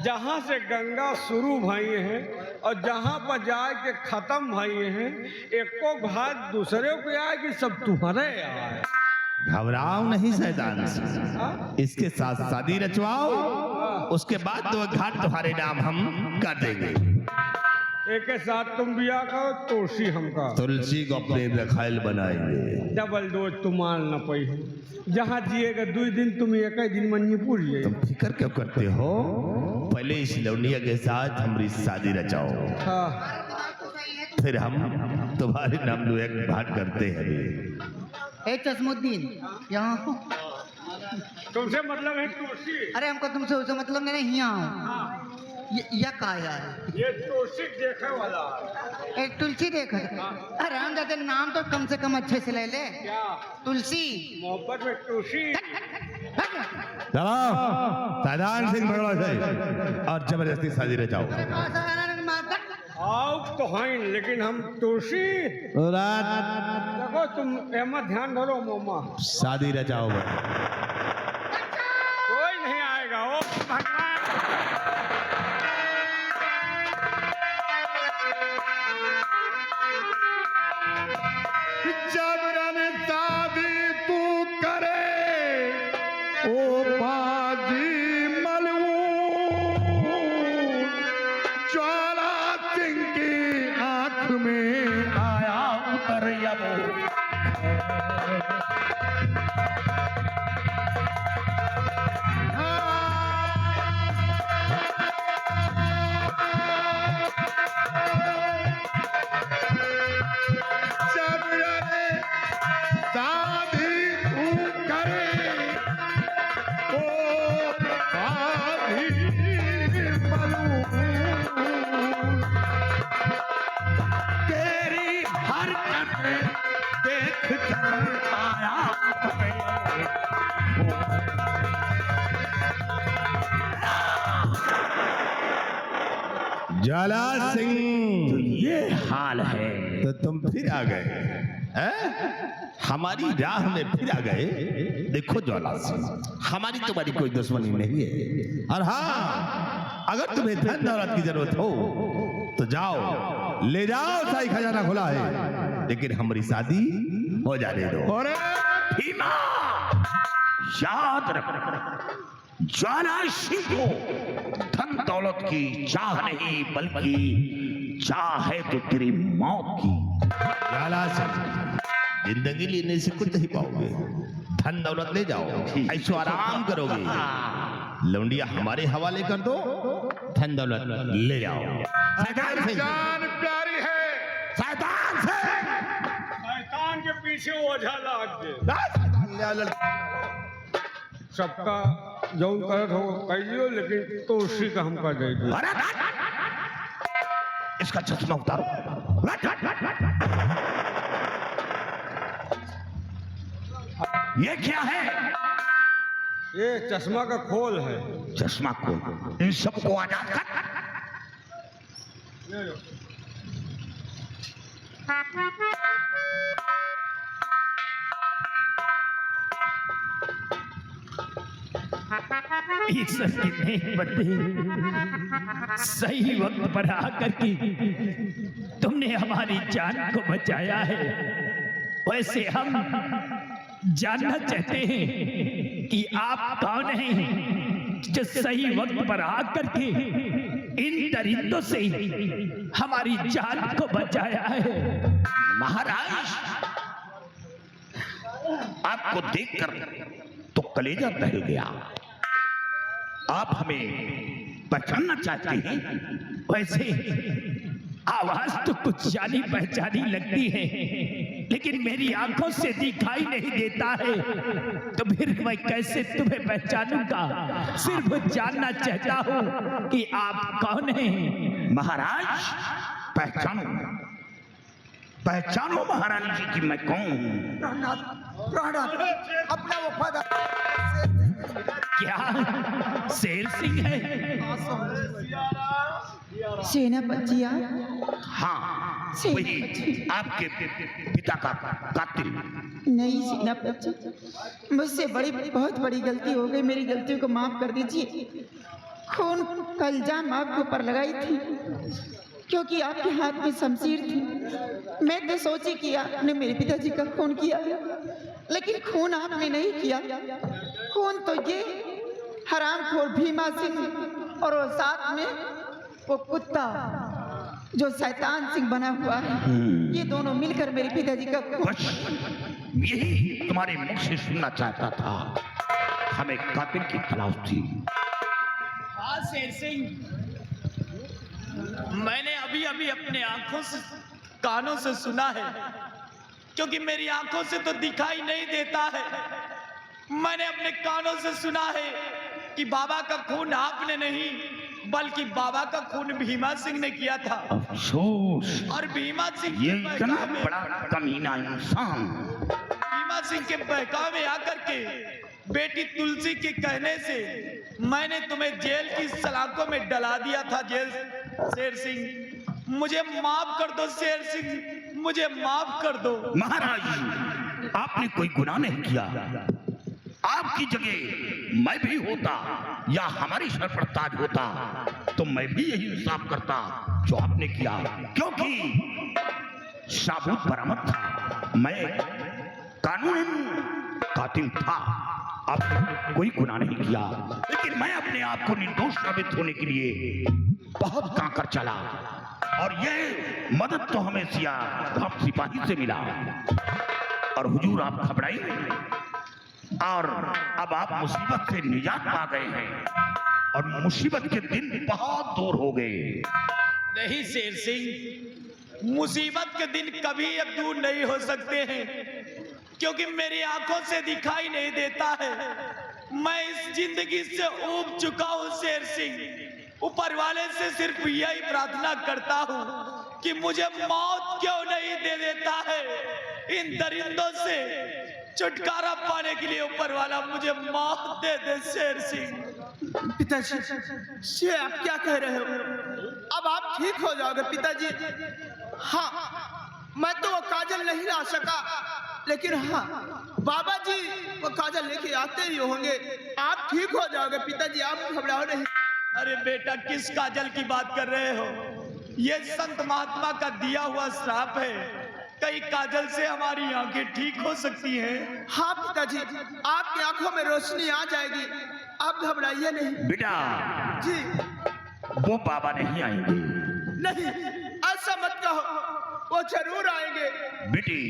जहाँ से गंगा शुरू भई है और जहाँ पर जाए के खत्म भई है, एको घाट दूसरे को आए कि सब तुम्हारे आए? घबराओ नहीं शैतान से, इसके साथ शादी रचवाओ, उसके बाद दो घाट तुम्हारे नाम हम कर देंगे। एक के साथ तुम बिया करो, तुलसी हमका तुलसी को अपने रखाइल बनाएंगे। डबल डोज तुम मान न पाई। जहाँ जिएगा 2 दिन तुम एक ही दिन मनी पूछ जाए। तुम फिक्र क्यों करते हो? पहले इस लौंडिया के साथ हमारी शादी रचाओ, हाँ फिर हम तुम्हारे नाम दो एक भाग करते हैं। ए चश्मुद्दीन यहाँ हो। तुमसे मतलब है तुलसी? अरे हमको तुमसे उसे मतलब नहीं, यहाँ आओ। यह का यार? ये तुलसी देखे वाला है। ए तुलसी देख। अरे हम जाते नाम तो कम से कम अच्छे से ले ले। क्या तुलसी मोहब्बत में तुलसी? चलो शैतान सिंह भगवान से और जबरदस्ती शादी रचाओ। आओ तो हैं, लेकिन हम तुलसी देखो तुम एमा ध्यान धरो मोमा। शादी रचाओ। कोई नहीं आएगा। ओ भगवान जबरन शादी तू करे ओ बाजी मलून, ज्वाला सिंह की आंख में आया उतर यमो। ज्वाला सिंह, तो ये हाल है। तो तुम फिर आ गए हैं? हमारी राह में फिर आ गए। देखो ज्वाला सिंह, हमारी तुम्हारी कोई दुश्मनी नहीं है, और हाँ अगर तुम्हें धन दौलत की जरूरत हो तो जाओ ले जाओ, शाही खजाना खुला है, लेकिन हमारी शादी हो जाने दो। अरे भीमा याद रख, ज्वाला सिंह को धन दौलत की चाह नहीं, बल्कि चाह है तो तेरी मौत की। ज्वाला सिंह, जिंदगी लेने से कुछ नहीं पाओगे, धन दौलत ले जाओ, ऐसो आराम करोगे। लौंडिया हमारे हवाले कर दो, धन दौलत ले जाओ। शैतान सिंह, जान प्यारी है। शैतान सिंह, शैतान के पीछे ओझा लाग दे। सबका जौन करत हो कहियो, लेकिन तुलसी का हमका दे दी। अरे इसका चश्मा उतारो। ये क्या है? ये चश्मा का खोल है। चश्मा खोल, इन सबको आजाद कर। ईश्वर की नेक बंदे, सही वक्त पर आकर के तुमने हमारी जान को बचाया है। वैसे हम जानना चाहते हैं कि आप कौन हैं जो सही वक्त पर आकर के इन दरिंदों से हमारी जान को बचाया है। महाराज, आपको देखकर तो कलेजा दहल गया। आप हमें पहचानना चाहते हैं? वैसे आवाज तो कुछ जानी पहचानी लगती है, लेकिन मेरी आंखों से दिखाई नहीं देता है, तो फिर मैं कैसे तुम्हें पहचानूंगा? सिर्फ जानना चाहता हूं कि आप कौन हैं। महाराज, पहचानो, पहचानो महारानी जी की मैं कौन हूं। अपना वफादार क्या शेर सिंह है? सेनापति हाँ, सेनापति। वही आपके पिता का कातिल। नहीं सेनापति, मुझसे बहुत बड़ी गलती हो गई, मेरी गलतियों को माफ कर दीजिए। खून का इल्जाम आपके ऊपर लगाई थी क्योंकि आपके हाथ में शमशीर थी। मैं तो सोची कि आपने मेरे पिताजी का खून किया है, लेकिन खून आपने नहीं किया। खून तो ये हरामखोर भीमा सिंह और वो साथ में वो कुत्ता जो शैतान सिंह बना हुआ है, ये दोनों मिलकर मेरे पिताजी का बस यही तुम्हारे मुख से सुनना चाहता था। हमें कातिल की तलाश थी। हाँ शेर सिंह, मैंने अभी अभी अपने आंखों से कानों से सुना है, क्योंकि मेरी आंखों से तो दिखाई नहीं देता है। मैंने अपने कानों से सुना है कि बाबा का खून आपने नहीं, बल्कि बाबा का खून भीमा सिंह ने किया था। अफसोस, और भीमा सिंह ये इतना बड़ा कमीना इंसान भीमा सिंह के बहकावे में आकर के बेटी तुलसी के कहने से मैंने तुम्हें जेल की सलाखों में डला दिया था। जेल शेर सिंह, मुझे माफ कर दो शेर सिंह, मुझे माफ कर दो। महाराज, आपने कोई गुनाह नहीं किया। आपकी जगह मैं भी होता या हमारी सर पर ताज होता तो मैं भी यही इंसाफ करता जो आपने किया, क्योंकि साबुत बरामद था। मैं कानूनन कातिल था। आपने कोई गुनाह नहीं किया, लेकिन मैं अपने आप को निर्दोष साबित होने के लिए बहुत कांकर चला, और ये मदद तो हमें सियाह सिपाही से मिला। और हुजूर, आप घबराइए, और अब आप मुसीबत से निजात पा गए हैं, और मुसीबत के दिन बहुत दूर हो गए। नहीं शेर सिंह, मुसीबत के दिन कभी अब दूर नहीं हो सकते हैं, क्योंकि मेरी आंखों से दिखाई नहीं देता है। मैं इस जिंदगी से ऊब चुका हूँ शेर सिंह। ऊपर वाले से सिर्फ यही प्रार्थना करता हूँ कि मुझे मौत क्यों नहीं दे देता है। इन दरिंदों से छुटकारा पाने के लिए ऊपर वाला मुझे मौत दे दे शेर सिंह। पिताजी, ये आप क्या कह रहे हो? अब आप ठीक हो जाओगे पिताजी। हाँ, मैं तो वो काजल नहीं ला सका, लेकिन हाँ, बाबा जी वो काजल लेके आते ही होंगे। आप ठीक हो जाओगे पिताजी, आप घबराओ नहीं। अरे बेटा, किस काजल की बात कर रहे हो? ये संत महात्मा का दिया हुआ श्राप है। कई काजल से हमारी आंखें ठीक हो सकती हैं। हाँ पिताजी, आपकी आंखों में रोशनी आ जाएगी, आप घबराइए नहीं। बेटा जी वो बाबा नहीं आएंगे। नहीं, ऐसा मत कहो, वो जरूर आएंगे। बेटी,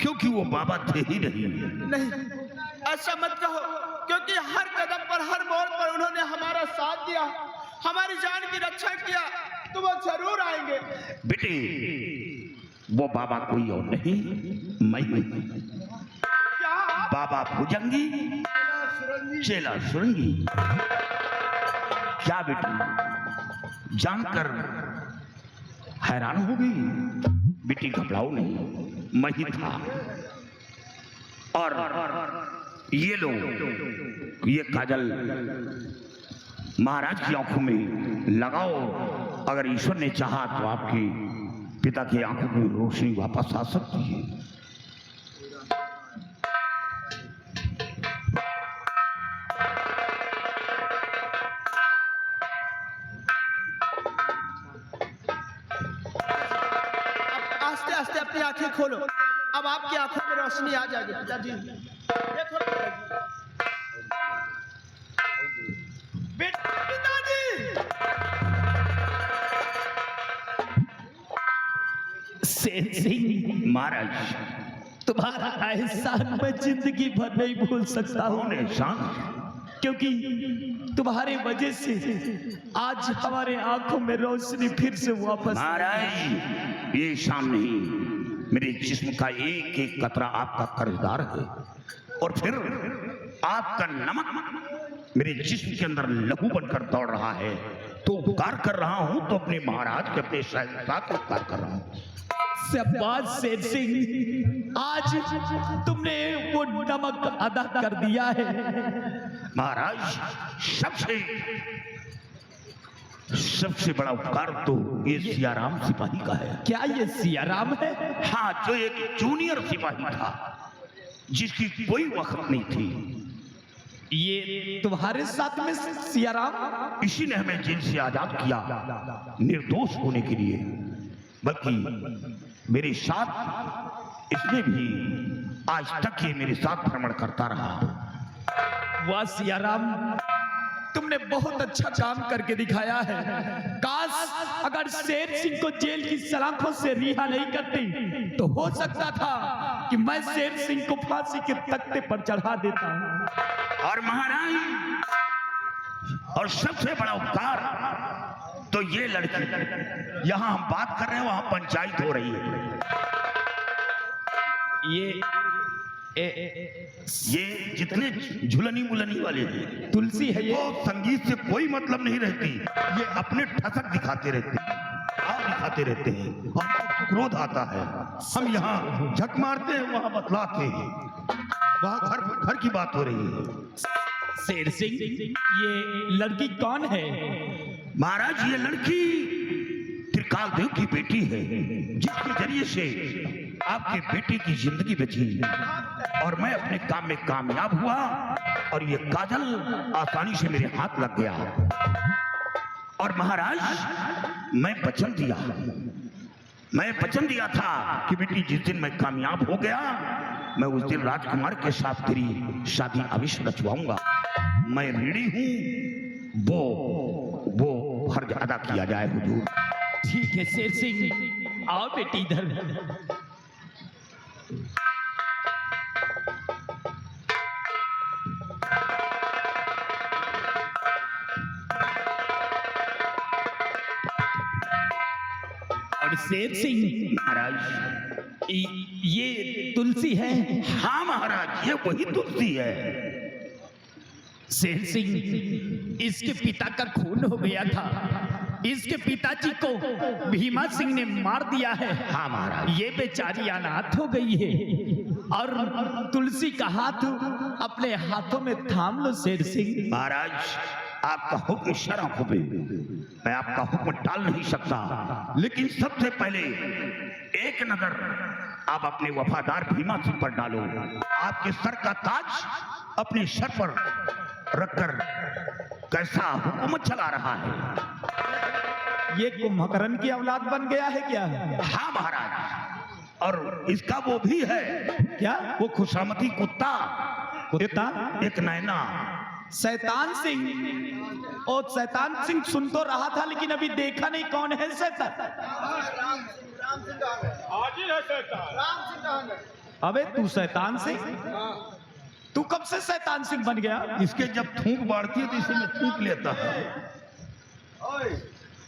क्योंकि वो बाबा थे ही नहीं। नहीं, ऐसा मत कहो, क्योंकि हर कदम पर, हर मोड़ पर उन्होंने हमारा साथ दिया, हमारी जान की रक्षा किया, तो वो जरूर आएंगे। बेटी, वो बाबा कोई और नहीं, मैं हूं। क्या? बाबा भुजंगी चेला सुरंगी। क्या बेटी जानकर हैरान हो गई? बेटी घबराओ नहीं, मैं ही था। और ये लो, ये काजल महाराज की आंखों में लगाओ। अगर ईश्वर ने चाहा तो आपके पिता की आंखों की रोशनी वापस आ सकती है। आस्ते आस्ते अपनी आंखें खोलो। अब आपकी आंखों में रोशनी आ जाएगी पिताजी। देखो पिताजी। शेर सिंह महाराज, तुम्हारा एहसान मैं जिंदगी भर नहीं भूल सकता हूँ, कौन एहसान? क्योंकि तुम्हारे वजह से आज हमारे आंखों में रोशनी फिर से वापस। महाराज, ये शाम नहीं, मेरे जिस्म का एक एक कतरा आपका कर्जदार है। और फिर आपका नमक मेरे जिस्म के अंदर लहू बनकर दौड़ रहा है। तो उपकार कर रहा हूं तो अपने महाराज के, अपने शहंशाह के उपकार कर रहा हूं। शाबाश शेर सिंह, आज तुमने वो नमक अदा कर दिया है। महाराज, सबसे बड़ा उपकार तो ये सियाराम सिपाही का है। क्या ये सियाराम है? हाँ, जो एक जूनियर सिपाही था जिसकी कोई वक्त नहीं थी। ये तुम्हारे साथ में सियाराम? इसी ने हमें जेल से आजाद किया निर्दोष होने के लिए। बल्कि मेरे साथ इसने भी आज तक ये मेरे साथ भ्रमण करता रहा। वाह सियाराम, तुमने बहुत अच्छा काम करके दिखाया है। काश अगर शेर सिंह को जेल की सलाखों से रिहा नहीं करती तो हो सकता था कि मैं शेर सिंह को फांसी के तख्ते पर चढ़ा देता। और महाराज, और सबसे बड़ा उपकार तो ये लड़की, यहां हम बात कर रहे हैं वहां पंचायत हो रही है। ये जितने झुलनी मुलनी वाले हैं, तुलसी है ये, वो संगीत से कोई मतलब नहीं रहती। ये अपने ठसक दिखाते रहते हैं, भाव दिखाते रहते हैं, हमको क्रोध आता है। हम यहाँ झक मारते हैं, वहां बतलाते हैं। वहां घर की बात हो रही है। शेर सिंह, ये लड़की कौन है? महाराज, ये लड़की त्रिकाल देव की बेटी है, जिसके जरिए से आपके बेटे की जिंदगी बची और मैं अपने काम में कामयाब हुआ। और ये काजल आसानी से मेरे हाथ लग गया। और महाराज, मैं वचन दिया था कि बेटी जिस दिन मैं कामयाब हो गया, मैं उस दिन राजकुमार के साथ तेरी शादी अवश्य रचवाऊंगा। मैं ऋणी हूं, वो फर्ज अदा किया जाए हुजूर। ठीक है शेर सिंह, आओ बेटी इधर। और शेर सिंह महाराज, ये तुलसी है? हाँ महाराज, ये वही तुलसी है। शेर सिंह, इसके पिता का खून हो गया था, इसके पिताजी को भीमा सिंह ने मार दिया है। हाँ महाराज, ये बेचारी अनाथ हो गई है और तुलसी का हाथ अपने हाथों में थाम लो शेर सिंह। महाराज, आपका हुक्म शरअ हुक्म, मैं आपका हुक्म टाल नहीं सकता। लेकिन सबसे पहले एक नजर आप अपने वफादार भीमा सिंह पर डालो। आपके सर का ताज अपने सर पर रखकर कैसा हुक्म चला रहा है। ये कुंभकर्ण की औलाद बन गया है क्या? हाँ महाराज, और इसका वो भी है। क्या? वो खुशामती कुत्ता, एक नैना। शैतान सिंह। ओ शैतान सिंह सुन तो रहा था, लेकिन अभी देखा नहीं कौन है शैतान। अबे तू शैतान सिंह, तू कब से शैतान सिंह बन गया? इसके जब थूक बढ़ती है तो इसे में थूक लेता है।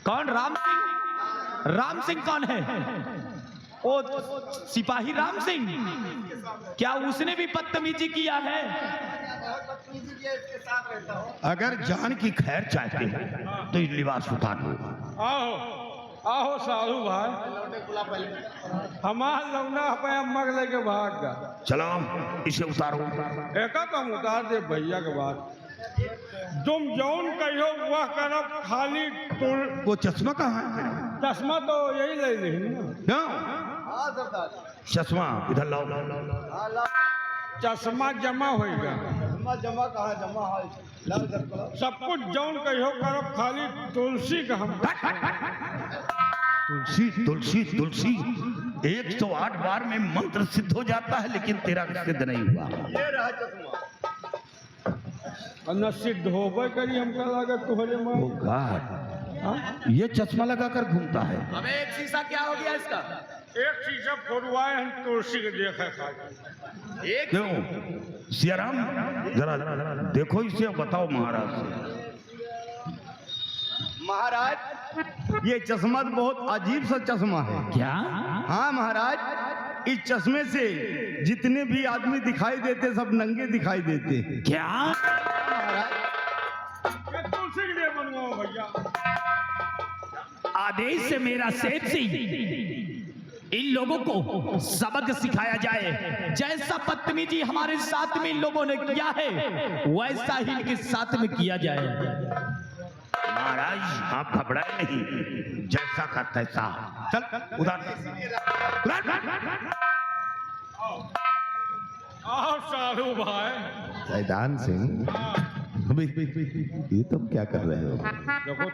कौन? राम सिंह? राम सिंह कौन है? ओ सिपाही राम सिंह। क्या उसने भी बदतमीजी किया है? अगर जान की खैर चाहते हो तो ये लिबास उतार लो। आओ आओ साधु भाई, हमार लौना पे अम्मा के लेके भाग गया। चलो इसे उतारो। एक हम उतार दे भैया के बाद। तुम जौन कहो वह करो, खाली तुल। वो चश्मा कहाँ है? चश्मा तो यही ले ली क्यों? चश्मा इधर लाओ। चश्मा जमा होगा। सब कुछ जौन कहो करो, खाली तुलसी का हम। तुलसी तुलसी तुलसी 108 बार में मंत्र सिद्ध हो जाता है, लेकिन तेरा सिद्ध नहीं हुआ। न सिद्ध हो करी हमका लगा तुहरे ओ गॉड, ये चश्मा लगाकर घूमता है। हमें एक शीशा क्या हो गया इसका? एक शीशा फोड़वाए हम तुलसी के देखे खाए। एक क्यों सियाराम, जरा देखो इसे, बताओ महाराज से। महाराज ये चश्मा तो बहुत अजीब सा चश्मा है। क्या? हाँ महाराज, इस चश्मे से जितने भी आदमी दिखाई देते सब नंगे दिखाई देते। क्या? ये तुलसी के लिए बनवाओ भैया। आदेश से मेरा सेठ सिंह, इन लोगों को सबक सिखाया जाए। जैसा बदतमीजी हमारे साथ में इन लोगों ने किया है, वैसा ही इनके साथ में किया जाए। महाराज आप घबराए नहीं, जैसा का तैसा। चल उधर। आओ साधु भाई। सैदान सिंह, ये तुम क्या कर रहे हो? देखो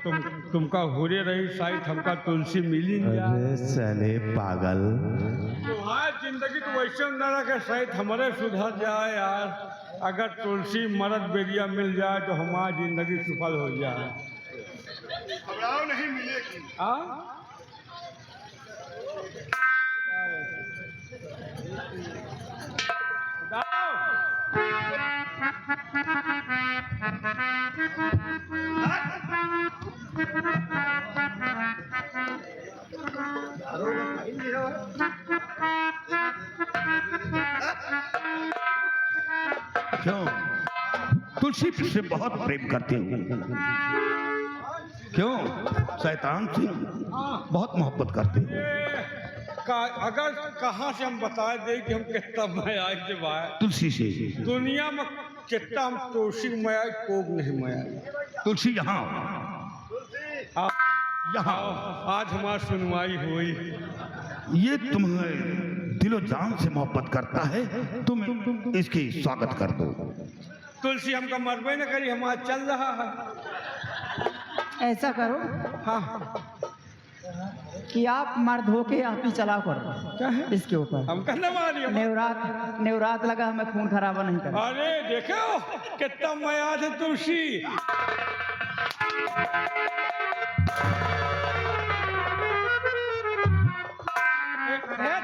तुमका हुरे रही शायद हमका तुलसी मिली नहीं। अरे साले पागल, तुम्हारी जिंदगी तो वैसे न रखे, शायद हमारे सुधर जाए यार। अगर तुलसी मरद बेरिया मिल जाए तो हमारी जिंदगी सफल हो जाए। घबराओ नहीं, मिलेगी। क्यों? तुलसी से बहुत प्रेम करते हो? क्यों? शैतान से बहुत मोहब्बत करते हो? अगर कहाँ से हम बता दे कि हम कितना माया के बाद तुलसी से। दुनिया में कितना हम तुलसी माया कोग नहीं माया। तुलसी यहाँ यहाँ आज हमारी सुनवाई हुई। ये तुम्हें दिलो जान से मोहब्बत करता है, तुम इसकी स्वागत कर दो। तुलसी हमका मरबे न करी, हमारा चल रहा है। ऐसा करो हाँ कि आप मर्द होके आप ही चला करो इसके ऊपर। हम कहने वाली नेवरात लगा, हमें खून खराबा नहीं कर। अरे देखो कितना माया है तुलसी।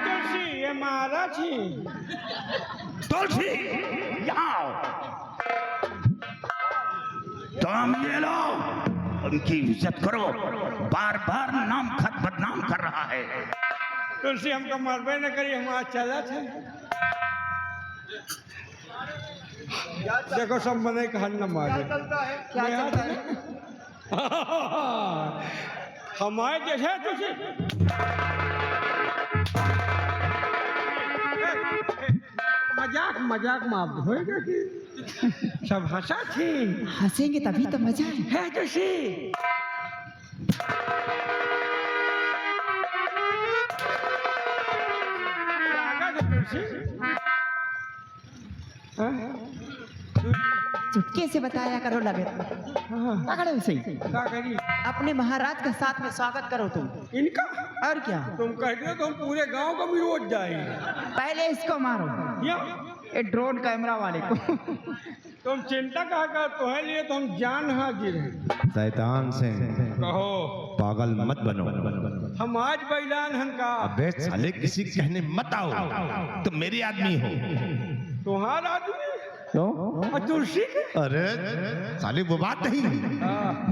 तुलसी ये मारा थी। तुलसी यहाँ तुम ये लो, उनकी इज्जत करो। बार बार नाम खत बदनाम कर रहा है। तुलसी हमको मरबे न करी, हमारा चला था। देखो सब बने कहन न मारे। क्या चलता है? हमारे जैसे तुलसी मजाक माफ होएगा कि सब हंसा थी। हंसेंगे तभी तो मजा है। तुलसी चुटके से बताया करो लगे पकड़ो उसे। अपने महाराज के साथ में स्वागत करो तुम इनका। और क्या तुम कहते हो तो हम पूरे गांव को भी रोज जाएंगे। पहले इसको मारो, ये ड्रोन कैमरा वाले को। तुम चिंता कहा कर, तुम्हारे लिए तो हम जान हाजिर हैं। सैतान सिंह, कहो पागल मत बनो। हम आज बैलान हन का। अबे साले किसी कहने मत आओ, तुम मेरी आदमी हो। तुम्हारा आदमी क्यों? तुलसी के? अरे साले वो बात नहीं,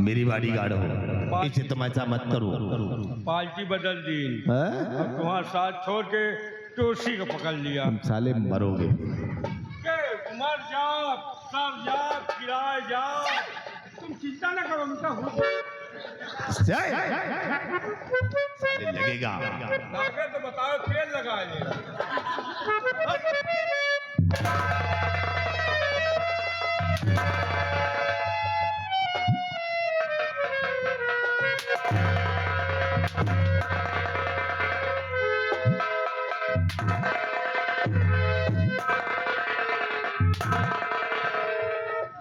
मेरी बॉडीगार्ड हो, इसे तुम ऐसा मत करो। पार्टी बदल दी, हैं? तुम्हारा साथ छोड़ के तुलसी को पकड़ लिया। तुम साले मरोगे। मर जाओ। सब जाओ, किराए जाओ, तुम चिंता न करो, उनका हो लगेगा। लागे तो बताओ, तेल लगाए।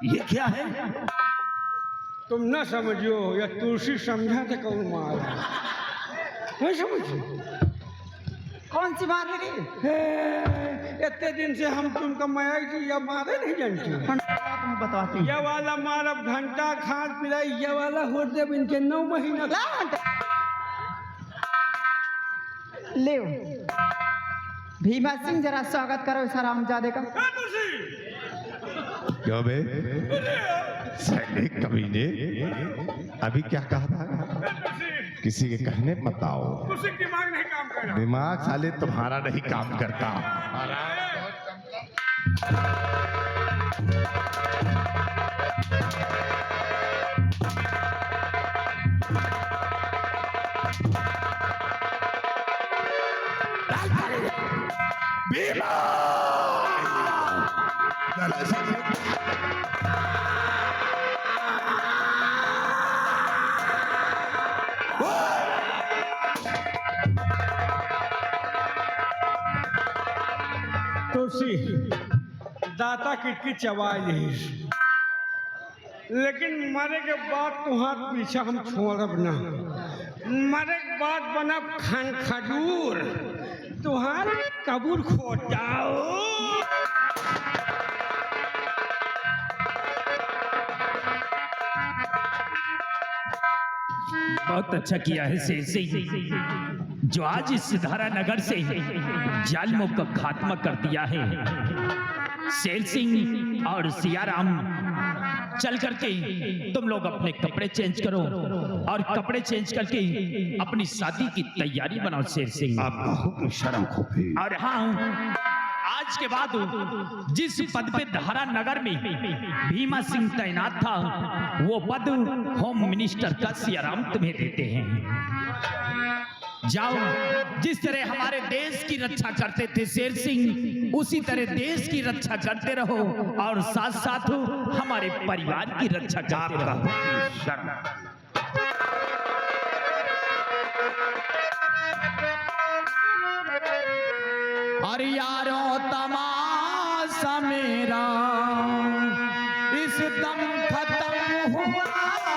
ये क्या है? तुम न समझो, या तुलसी समझा तो कौन मार नहीं समझो। कौन सी बात है रे? इतने दिन से हम तुमको माया की या मारे नहीं जानते। बताती ये वाला मार अब घंटा खाद पिलाई, ये वाला हो दे इनके 9 महीना। ले भीमा सिंह, जरा स्वागत करो इस हरामजादे का। क्यों बे साले कमीने, अभी क्या कहा था? किसी के कहने मत आओ। दिमाग नहीं काम कर रहा। दिमाग साले तुम्हारा नहीं काम करता। भीमा! तुलसी दाता किटकी चबाई ली, लेकिन मरे के बाद तुम्हारा पीछा हम छोड़ब ना। मरे के बाद बनब खान खजूर, तुम्हारा कबूर खो जाओ। बहुत अच्छा किया है शेर सिंह, जो आज इस सिधारा नगर से जालिमों का खात्मा कर दिया है। शेर सिंह और सियाराम, चल करके तुम लोग अपने कपड़े चेंज करो और कपड़े चेंज करके अपनी शादी की तैयारी बनाओ। शेर सिंह, आपका हुक्म शर्म खोफी। और हाँ, आज के बाद जिस पद पे धारा नगर में भीमा सिंह तैनात था, वो पद होम मिनिस्टर का सियाराम तुम्हें देते हैं। जाओ, जिस तरह हमारे देश की रक्षा करते थे शेर सिंह, उसी तरह देश की रक्षा करते रहो और साथ साथ हमारे परिवार की रक्षा करते रहो। और यारों तमाशा मेरा इस दम खत्म हुआ।